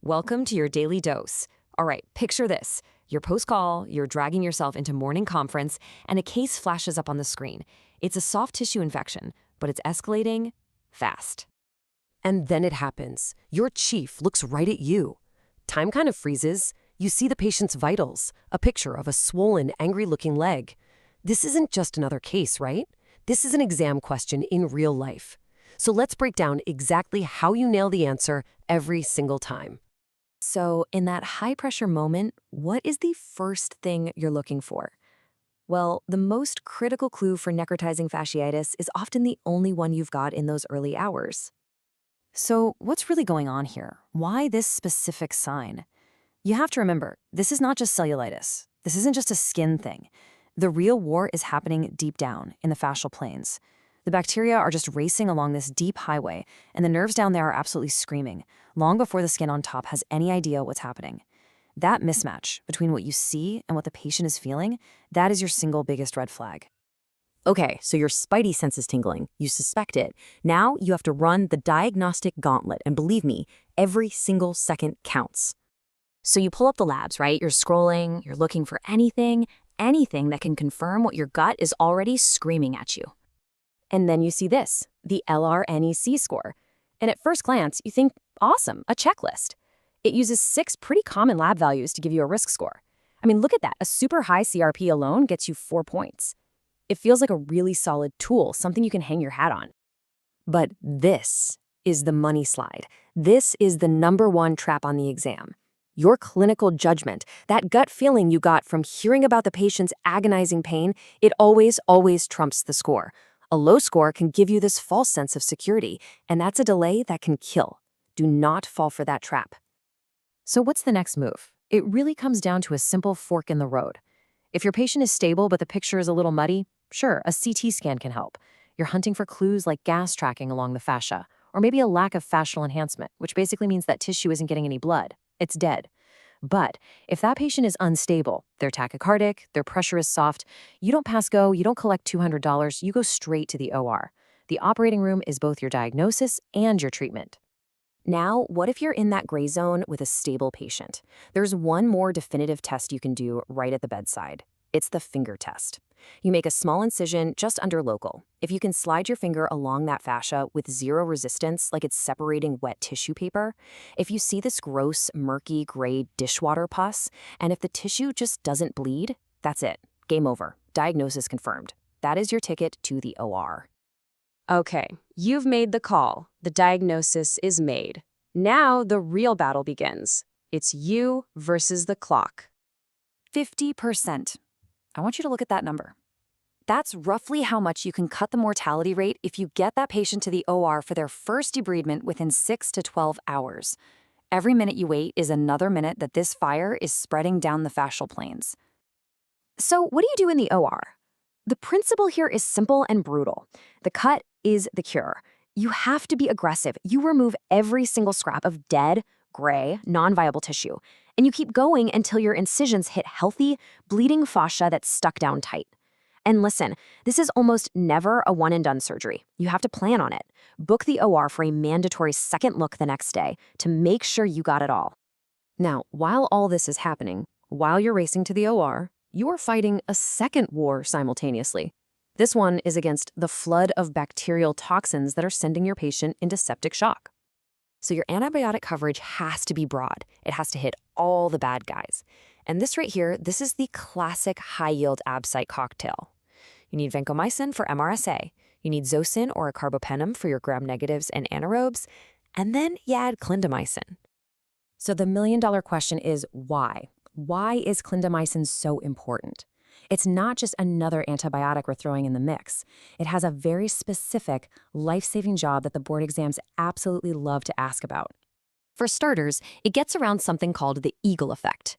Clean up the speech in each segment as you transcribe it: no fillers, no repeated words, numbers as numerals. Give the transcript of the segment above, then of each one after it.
Welcome to your daily dose. All right, picture this. You're post-call, you're dragging yourself into morning conference, and a case flashes up on the screen. It's a soft tissue infection, but it's escalating fast. And then it happens. Your chief looks right at you. Time kind of freezes. You see the patient's vitals, a picture of a swollen, angry-looking leg. This isn't just another case, right? This is an exam question in real life. So let's break down exactly how you nail the answer every single time. So, in that high-pressure moment, what is the first thing you're looking for? Well, the most critical clue for necrotizing fasciitis is often the only one you've got in those early hours. So, what's really going on here? Why this specific sign? You have to remember, this is not just cellulitis. This isn't just a skin thing. The real war is happening deep down in the fascial planes. The bacteria are just racing along this deep highway, and the nerves down there are absolutely screaming, long before the skin on top has any idea what's happening. That mismatch between what you see and what the patient is feeling, that is your single biggest red flag. Okay, so your spidey sense is tingling. You suspect it. Now you have to run the diagnostic gauntlet, and believe me, every single second counts. So you pull up the labs, right? You're scrolling, you're looking for anything that can confirm what your gut is already screaming at you. And then you see this, the LRNEC score. And at first glance, you think, awesome, a checklist. It uses 6 pretty common lab values to give you a risk score. I mean, look at that. A super high CRP alone gets you 4 points. It feels like a really solid tool, something you can hang your hat on. But this is the money slide. This is the #1 trap on the exam. Your clinical judgment, that gut feeling you got from hearing about the patient's agonizing pain, it always trumps the score. A low score can give you this false sense of security, and that's a delay that can kill. Do not fall for that trap. So what's the next move? It really comes down to a simple fork in the road. If your patient is stable but the picture is a little muddy, sure, a CT scan can help. You're hunting for clues like gas tracking along the fascia, or maybe a lack of fascial enhancement, which basically means that tissue isn't getting any blood. It's dead. But if that patient is unstable, they're tachycardic, their pressure is soft, you don't pass go, you don't collect $200, you go straight to the OR. The operating room is both your diagnosis and your treatment. Now, what if you're in that gray zone with a stable patient? There's one more definitive test you can do right at the bedside. It's the finger test. You make a small incision just under local. If you can slide your finger along that fascia with 0 resistance, like it's separating wet tissue paper, if you see this gross, murky, gray dishwater pus, and if the tissue just doesn't bleed, that's it. Game over. Diagnosis confirmed. That is your ticket to the OR. Okay, you've made the call. The diagnosis is made. Now the real battle begins. It's you versus the clock. 50%. I want you to look at that number. That's roughly how much you can cut the mortality rate if you get that patient to the OR for their first debridement within 6 to 12 hours. Every minute you wait is another minute that this fire is spreading down the fascial planes. So what do you do in the OR? The principle here is simple and brutal. The cut is the cure. You have to be aggressive. You remove every single scrap of dead, gray, non-viable tissue, and you keep going until your incisions hit healthy, bleeding fascia that's stuck down tight. And listen, this is almost never a one-and-done surgery. You have to plan on it. Book the OR for a mandatory second look the next day to make sure you got it all. Now, while all this is happening, while you're racing to the OR, you are fighting a second war simultaneously. This one is against the flood of bacterial toxins that are sending your patient into septic shock. So your antibiotic coverage has to be broad. It has to hit all the bad guys. And this right here, this is the classic high-yield ABSITE cocktail. You need vancomycin for MRSA. You need Zosyn or a carbapenem for your gram-negatives and anaerobes. And then you add clindamycin. So the million-dollar question is why? Why is clindamycin so important? It's not just another antibiotic we're throwing in the mix. It has a very specific, life-saving job that the board exams absolutely love to ask about. For starters, it gets around something called the eagle effect.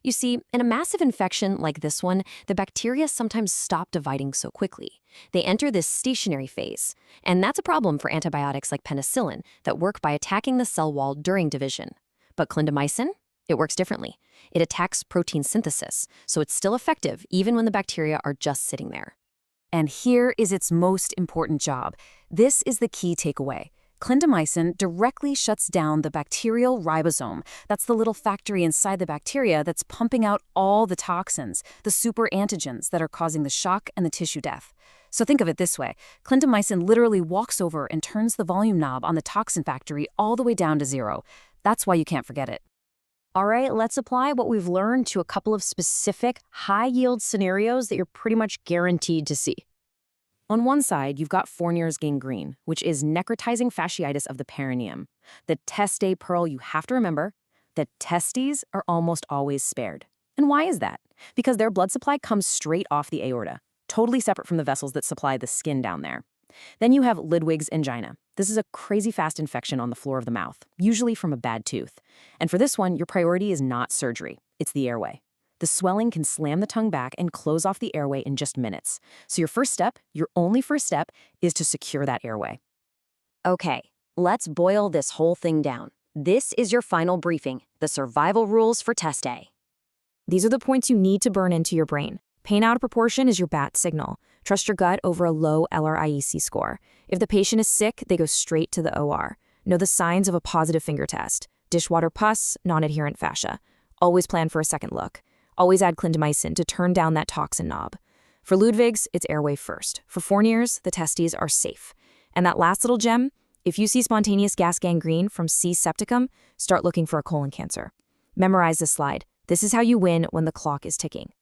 You see, in a massive infection like this one, the bacteria sometimes stop dividing so quickly. They enter this stationary phase, and that's a problem for antibiotics like penicillin that work by attacking the cell wall during division. But clindamycin? It works differently. It attacks protein synthesis, so it's still effective even when the bacteria are just sitting there. And here is its most important job. This is the key takeaway. Clindamycin directly shuts down the bacterial ribosome. That's the little factory inside the bacteria that's pumping out all the toxins, the super antigens that are causing the shock and the tissue death. So think of it this way. Clindamycin literally walks over and turns the volume knob on the toxin factory all the way down to 0. That's why you can't forget it. All right, let's apply what we've learned to a couple of specific high-yield scenarios that you're pretty much guaranteed to see. On one side, you've got Fournier's gangrene, which is necrotizing fasciitis of the perineum. The teste pearl you have to remember, the testes are almost always spared. And why is that? Because their blood supply comes straight off the aorta, totally separate from the vessels that supply the skin down there. Then you have Ludwig's angina. This is a crazy fast infection on the floor of the mouth, usually from a bad tooth. And for this one, your priority is not surgery, it's the airway. The swelling can slam the tongue back and close off the airway in just minutes. So your first step, your only first step, is to secure that airway. Okay, let's boil this whole thing down. This is your final briefing, the survival rules for test A. These are the points you need to burn into your brain. Pain out of proportion is your bat signal. Trust your gut over a low LRIEC score. If the patient is sick, they go straight to the OR. Know the signs of a positive finger test. Dishwater pus, non-adherent fascia. Always plan for a second look. Always add clindamycin to turn down that toxin knob. For Ludwig's, it's airway first. For Fournier's, the testes are safe. And that last little gem, if you see spontaneous gas gangrene from C. septicum, start looking for a colon cancer. Memorize this slide. This is how you win when the clock is ticking.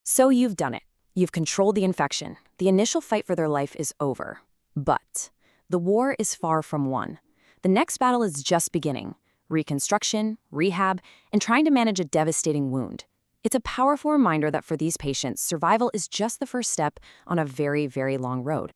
So you've done it. You've controlled the infection. The initial fight for their life is over. But the war is far from won. The next battle is just beginning. Reconstruction, rehab, and trying to manage a devastating wound. It's a powerful reminder that for these patients, survival is just the first step on a very, very long road.